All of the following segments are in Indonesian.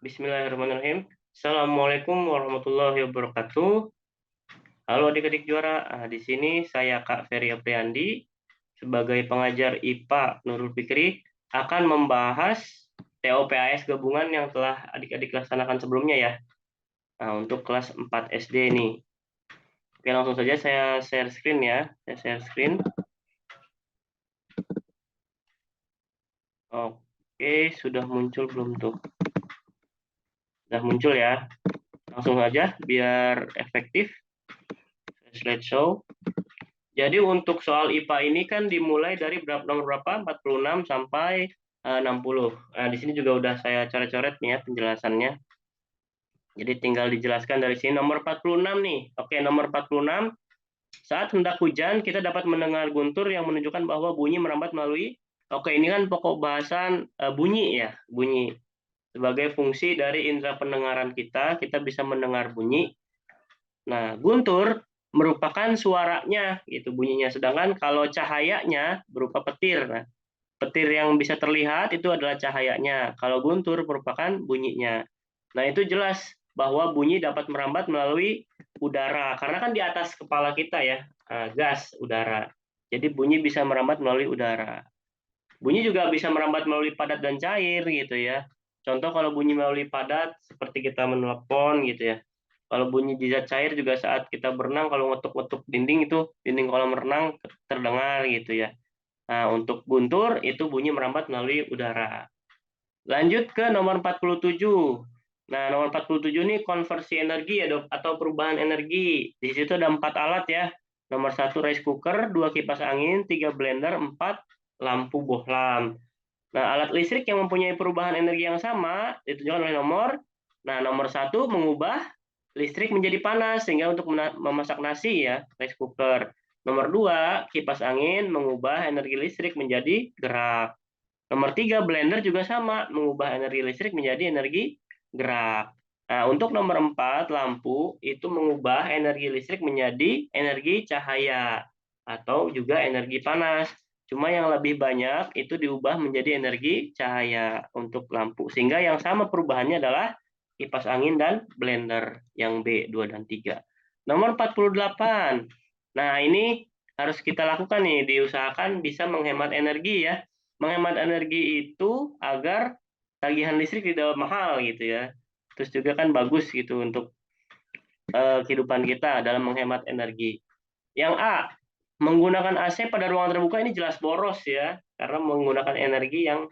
Bismillahirrahmanirrahim. Assalamualaikum warahmatullahi wabarakatuh. Halo adik-adik juara. Di sini saya Kak Ferry Apriandi sebagai pengajar IPA Nurul Fikri akan membahas TOPAS gabungan yang telah adik-adik laksanakan sebelumnya ya. Untuk kelas 4 SD ini. Oke, langsung saja saya share screen ya. Saya share screen. Oke, sudah muncul belum tuh? Sudah muncul ya. Langsung aja biar efektif. Slideshow. Jadi untuk soal IPA ini kan dimulai dari nomor berapa? 46 sampai 60. Nah, di sini juga udah saya coret-coret nih ya penjelasannya. Jadi tinggal dijelaskan dari sini nomor 46 nih. Oke, nomor 46. Saat hendak hujan, kita dapat mendengar guntur yang menunjukkan bahwa bunyi merambat melalui. Oke, ini kan pokok bahasan bunyi ya, bunyi. Sebagai fungsi dari indera pendengaran kita bisa mendengar bunyi. Nah, guntur merupakan suaranya gitu bunyinya, sedangkan kalau cahayanya berupa petir. Nah, petir yang bisa terlihat itu adalah cahayanya, kalau guntur merupakan bunyinya. Nah, itu jelas bahwa bunyi dapat merambat melalui udara karena kan di atas kepala kita ya, gas udara, jadi bunyi bisa merambat melalui udara. Bunyi juga bisa merambat melalui padat dan cair gitu ya. Contoh kalau bunyi melalui padat seperti kita menelepon gitu ya. Kalau bunyi di zat cair juga saat kita berenang, kalau ngetuk-ngetuk dinding itu dinding kolam renang terdengar gitu ya. Nah, untuk guntur itu bunyi merambat melalui udara. Lanjut ke nomor 47. Nah, nomor 47 ini konversi energi atau perubahan energi. Di situ ada 4 alat ya. Nomor 1 rice cooker, 2 kipas angin, 3 blender, 4 lampu bohlam. Nah, alat listrik yang mempunyai perubahan energi yang sama ditunjukkan oleh nomor. Nah, nomor 1 mengubah listrik menjadi panas sehingga untuk memasak nasi ya, rice cooker. Nomor 2 kipas angin mengubah energi listrik menjadi gerak. Nomor 3 blender juga sama, mengubah energi listrik menjadi energi gerak. Nah, untuk nomor 4 lampu itu mengubah energi listrik menjadi energi cahaya atau juga energi panas. Cuma yang lebih banyak itu diubah menjadi energi cahaya untuk lampu. Sehingga yang sama perubahannya adalah kipas angin dan blender yang B, 2 dan 3. Nomor 48. Nah, ini harus kita lakukan nih, diusahakan bisa menghemat energi ya. Menghemat energi itu agar tagihan listrik tidak mahal gitu ya. Terus juga kan bagus gitu untuk kehidupan kita dalam menghemat energi. Yang A, menggunakan AC pada ruangan terbuka ini jelas boros ya, karena menggunakan energi yang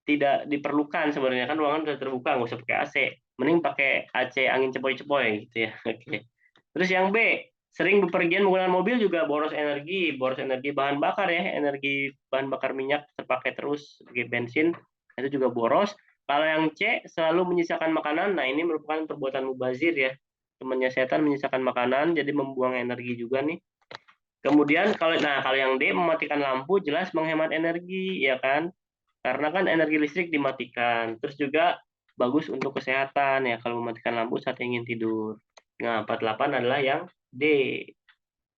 tidak diperlukan sebenarnya, kan ruangan sudah terbuka, nggak usah pakai AC. Mending pakai AC angin cepoi-cepoi gitu ya. Oke. Terus yang B, sering bepergian menggunakan mobil juga boros energi bahan bakar ya, energi bahan bakar minyak terpakai terus sebagai bensin, itu juga boros. Kalau yang C, selalu menyisakan makanan, nah ini merupakan perbuatan mubazir ya. Temannya setan menyisakan makanan, jadi membuang energi juga nih. Kemudian kalau yang D, mematikan lampu jelas menghemat energi ya kan, karena kan energi listrik dimatikan. Terus juga bagus untuk kesehatan ya kalau mematikan lampu saat ingin tidur. Nah, 48 adalah yang D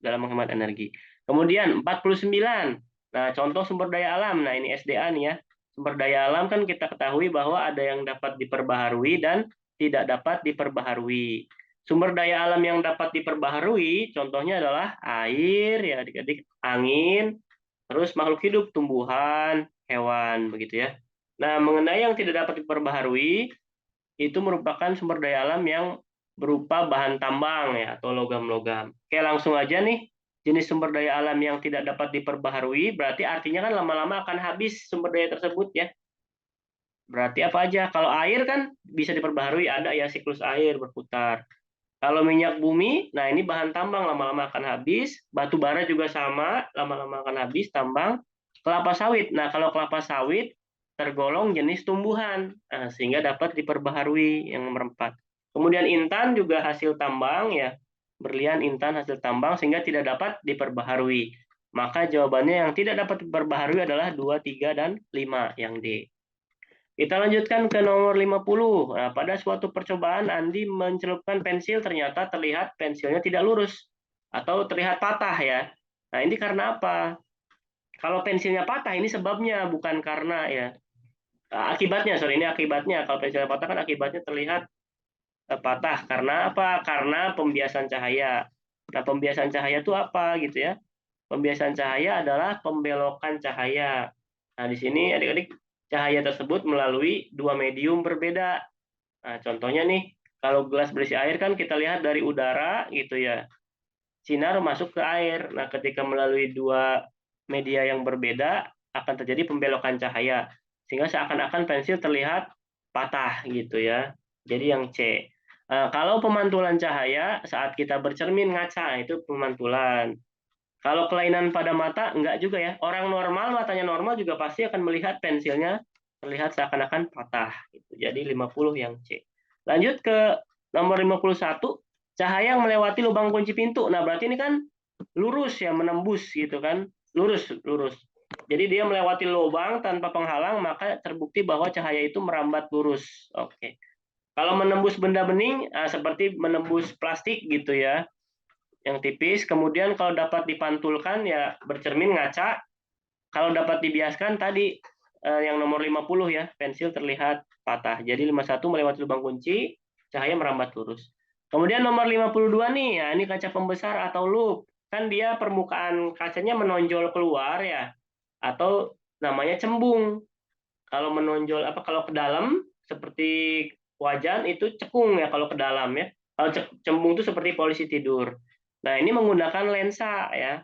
dalam menghemat energi. Kemudian 49. Nah, contoh sumber daya alam. Nah, ini SDA nih ya. Sumber daya alam kan kita ketahui bahwa ada yang dapat diperbaharui dan tidak dapat diperbaharui. Sumber daya alam yang dapat diperbaharui contohnya adalah air ya adik-adik, angin, terus makhluk hidup, tumbuhan, hewan begitu ya. Nah, mengenai yang tidak dapat diperbaharui itu merupakan sumber daya alam yang berupa bahan tambang ya atau logam-logam. Oke, langsung aja nih. Jenis sumber daya alam yang tidak dapat diperbaharui berarti artinya kan lama-lama akan habis sumber daya tersebut ya. Berarti apa aja? Kalau air kan bisa diperbaharui, ada ya siklus air berputar. Kalau minyak bumi, nah ini bahan tambang lama-lama akan habis. Batu bara juga sama, lama-lama akan habis tambang. Kelapa sawit. Nah, kalau kelapa sawit tergolong jenis tumbuhan, nah, sehingga dapat diperbaharui yang nomor 4. Kemudian intan juga hasil tambang ya. Berlian intan hasil tambang sehingga tidak dapat diperbaharui. Maka jawabannya yang tidak dapat diperbaharui adalah 2, 3, dan 5 yang D. Kita lanjutkan ke nomor 50. Nah, pada suatu percobaan Andi mencelupkan pensil, ternyata terlihat pensilnya tidak lurus atau terlihat patah ya. Nah, ini karena apa? Kalau pensilnya patah ini sebabnya bukan karena ya Akibatnya, sorry, ini akibatnya. Kalau pensilnya patah kan akibatnya terlihat patah. Karena apa? Karena pembiasan cahaya. Nah, pembiasan cahaya itu apa gitu ya? Pembiasan cahaya adalah pembelokan cahaya. Nah, di sini adik-adik, cahaya tersebut melalui dua medium berbeda. Nah, contohnya nih, kalau gelas berisi air kan kita lihat dari udara gitu ya. Sinar masuk ke air. Nah, ketika melalui dua media yang berbeda akan terjadi pembelokan cahaya sehingga seakan-akan pensil terlihat patah gitu ya. Jadi yang C. Kalau pemantulan cahaya saat kita bercermin ngaca itu pemantulan. Kalau kelainan pada mata enggak juga ya. Orang normal matanya normal juga pasti akan melihat pensilnya terlihat seakan-akan patah gitu. Jadi 50 yang C. Lanjut ke nomor 51, cahaya yang melewati lubang kunci pintu. Nah, berarti ini kan lurus ya, menembus gitu kan. Lurus, lurus. Jadi dia melewati lubang tanpa penghalang, maka terbukti bahwa cahaya itu merambat lurus. Oke. Kalau menembus benda bening, seperti menembus plastik gitu ya, yang tipis. Kemudian kalau dapat dipantulkan ya bercermin ngaca. Kalau dapat dibiaskan tadi yang nomor 50 ya, pensil terlihat patah. Jadi 51 melewati lubang kunci, cahaya merambat lurus. Kemudian nomor 52 nih, ya ini kaca pembesar atau loop. Kan dia permukaan kacanya menonjol keluar ya, atau namanya cembung. Kalau menonjol apa kalau ke dalam seperti wajan itu cekung ya kalau ke dalam ya. Kalau cembung itu seperti polisi tidur. Nah, ini menggunakan lensa ya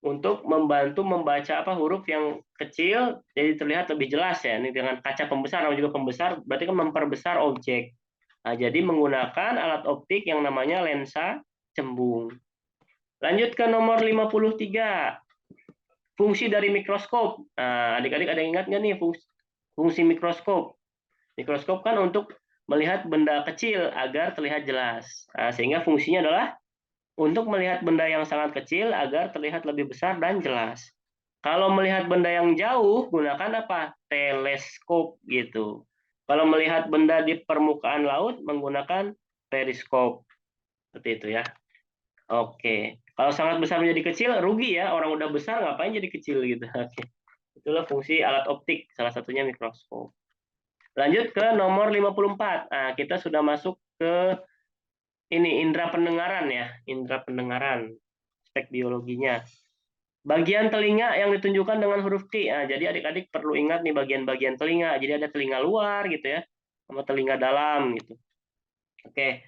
untuk membantu membaca apa huruf yang kecil jadi terlihat lebih jelas ya. Ini dengan kaca pembesar atau juga pembesar berarti kan memperbesar objek. Nah, jadi menggunakan alat optik yang namanya lensa cembung. Lanjut ke nomor 53. Fungsi dari mikroskop. Nah, adik-adik ada yang ingat nggak nih fungsi mikroskop? Mikroskop kan untuk melihat benda kecil agar terlihat jelas. Nah, sehingga fungsinya adalah untuk melihat benda yang sangat kecil agar terlihat lebih besar dan jelas. Kalau melihat benda yang jauh, gunakan apa? Teleskop gitu. Kalau melihat benda di permukaan laut, menggunakan periskop. Seperti itu ya. Oke. Kalau sangat besar menjadi kecil, rugi ya. Orang udah besar, ngapain jadi kecil gitu. Oke. Itulah fungsi alat optik, salah satunya mikroskop. Lanjut ke nomor 54. Nah, kita sudah masuk ke ini indera pendengaran ya, indera pendengaran, aspek biologinya. Bagian telinga yang ditunjukkan dengan huruf Q. Nah, jadi adik-adik perlu ingat nih bagian-bagian telinga. Jadi ada telinga luar gitu ya, sama telinga dalam gitu. Oke.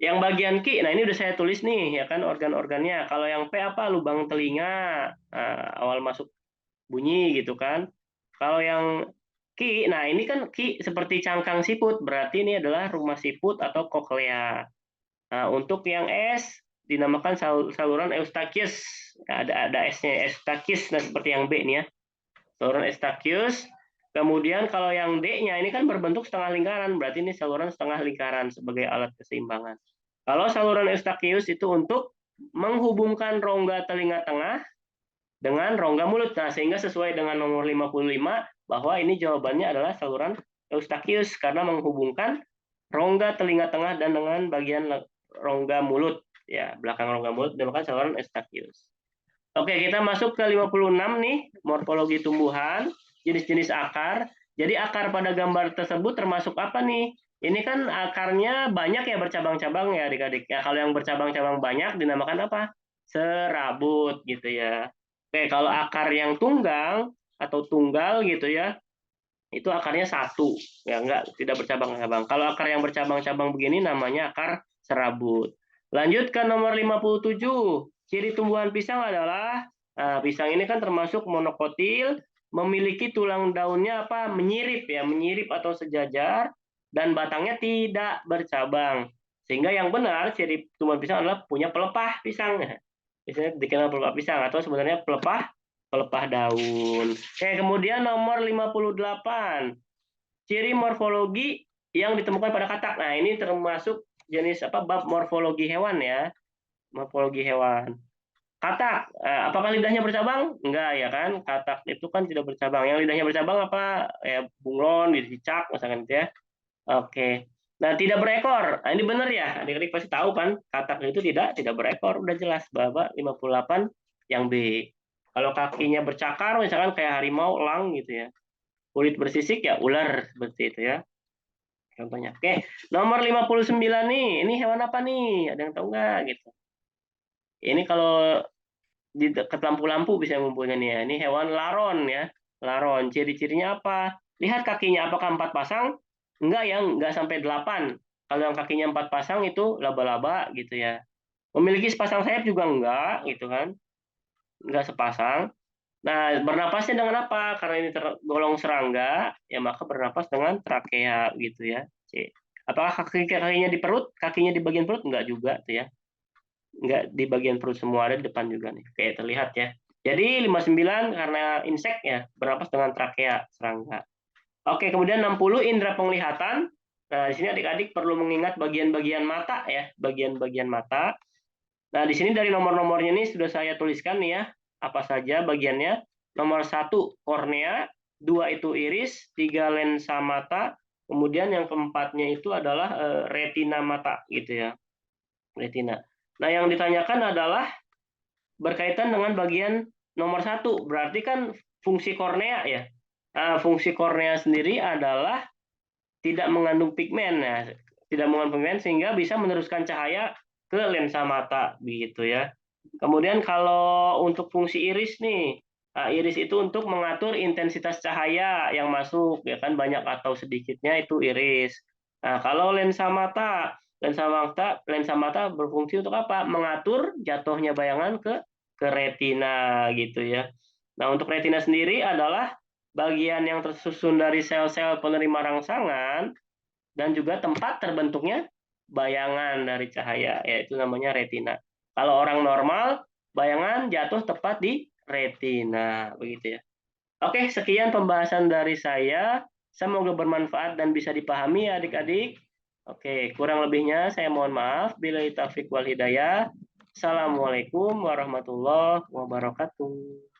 Yang bagian Q, nah ini udah saya tulis nih ya kan organ-organnya. Kalau yang P apa? Lubang telinga, awal masuk bunyi gitu kan. Kalau yang Q, nah ini kan Q seperti cangkang siput, berarti ini adalah rumah siput atau koklea. Nah, untuk yang S dinamakan saluran Eustachius. Ada S-nya, Eustachius. Nah, seperti yang B nih ya. Saluran Eustachius. Kemudian kalau yang D-nya ini kan berbentuk setengah lingkaran, berarti ini saluran setengah lingkaran sebagai alat keseimbangan. Kalau saluran Eustachius itu untuk menghubungkan rongga telinga tengah dengan rongga mulut. Nah, sehingga sesuai dengan nomor 55 bahwa ini jawabannya adalah saluran Eustachius karena menghubungkan rongga telinga tengah dan dengan bagian rongga mulut ya, belakang rongga mulut dinamakan saluran Eustachius. Oke, kita masuk ke 56 nih, morfologi tumbuhan, jenis-jenis akar. Jadi akar pada gambar tersebut termasuk apa nih? Ini kan akarnya banyak ya bercabang-cabang ya adik-adik. Ya, kalau yang bercabang-cabang banyak dinamakan apa? Serabut gitu ya. Oke, kalau akar yang tunggang atau tunggal gitu ya, itu akarnya satu, ya enggak tidak bercabang-cabang. Kalau akar yang bercabang-cabang begini namanya akar serabut. Lanjut ke nomor 57. Ciri tumbuhan pisang adalah pisang ini kan termasuk monokotil, memiliki tulang daunnya apa? Menyirip ya, menyirip atau sejajar dan batangnya tidak bercabang. Sehingga yang benar ciri tumbuhan pisang adalah punya pelepah pisang. Biasanya dikenal pelepah pisang atau sebenarnya pelepah pelepah daun. Oke, kemudian nomor 58. Ciri morfologi yang ditemukan pada katak. Nah, ini termasuk jenis apa bab morfologi hewan ya. Morfologi hewan. Katak, apakah lidahnya bercabang? Enggak ya kan? Katak itu kan tidak bercabang. Yang lidahnya bercabang apa? Ya bunglon, cicak misalkan gitu ya. Oke. Nah, tidak berekor. Nah, ini benar ya. Adik-adik pasti tahu kan, katak itu tidak berekor. Udah jelas bahwa 58 yang B. Kalau kakinya bercakar misalkan kayak harimau, elang gitu ya. Kulit bersisik ya ular, seperti itu ya. Contohnya. Oke, nomor 59 nih. Ini hewan apa nih? Ada yang tahu nggak gitu? Ini kalau di dekat lampu-lampu bisa ngumpulnya nih ya. Ini hewan laron ya. Laron. Ciri-cirinya apa? Lihat kakinya apakah 4 pasang? Enggak ya, enggak sampai 8. Kalau yang kakinya 4 pasang itu laba-laba gitu ya. Memiliki sepasang sayap juga enggak gitu kan. Enggak sepasang. Nah, bernapasnya dengan apa? Karena ini tergolong serangga, ya maka bernapas dengan trakea gitu ya. C. Apakah kakinya di perut? Kakinya di bagian perut? Enggak juga tuh ya. Enggak di bagian perut semua, ada di depan juga nih. Kayak terlihat ya. Jadi 59 karena insek ya, bernapas dengan trakea serangga. Oke, kemudian 60 indera penglihatan. Nah, di sini adik-adik perlu mengingat bagian-bagian mata ya, bagian-bagian mata. Nah, di sini dari nomor-nomornya ini sudah saya tuliskan nih ya, apa saja bagiannya. Nomor 1 kornea, 2 itu iris, 3 lensa mata, kemudian yang keempatnya itu adalah retina mata gitu ya, retina. Nah, yang ditanyakan adalah berkaitan dengan bagian nomor 1, berarti kan fungsi kornea ya. Nah, fungsi kornea sendiri adalah tidak mengandung pigmen ya, tidak mengandung pigmen sehingga bisa meneruskan cahaya ke lensa mata begitu ya. Kemudian kalau untuk fungsi iris nih, nah, iris itu untuk mengatur intensitas cahaya yang masuk ya kan, banyak atau sedikitnya itu iris. Nah, kalau lensa mata berfungsi untuk apa? Mengatur jatuhnya bayangan ke retina gitu ya. Nah, untuk retina sendiri adalah bagian yang tersusun dari sel-sel penerima rangsangan dan juga tempat terbentuknya bayangan dari cahaya, yaitu namanya retina. Kalau orang normal, bayangan jatuh tepat di retina, begitu ya. Oke, sekian pembahasan dari saya. Semoga bermanfaat dan bisa dipahami ya adik-adik. Oke, kurang lebihnya saya mohon maaf. Billahi taufiq wal hidayah. Assalamualaikum warahmatullahi wabarakatuh.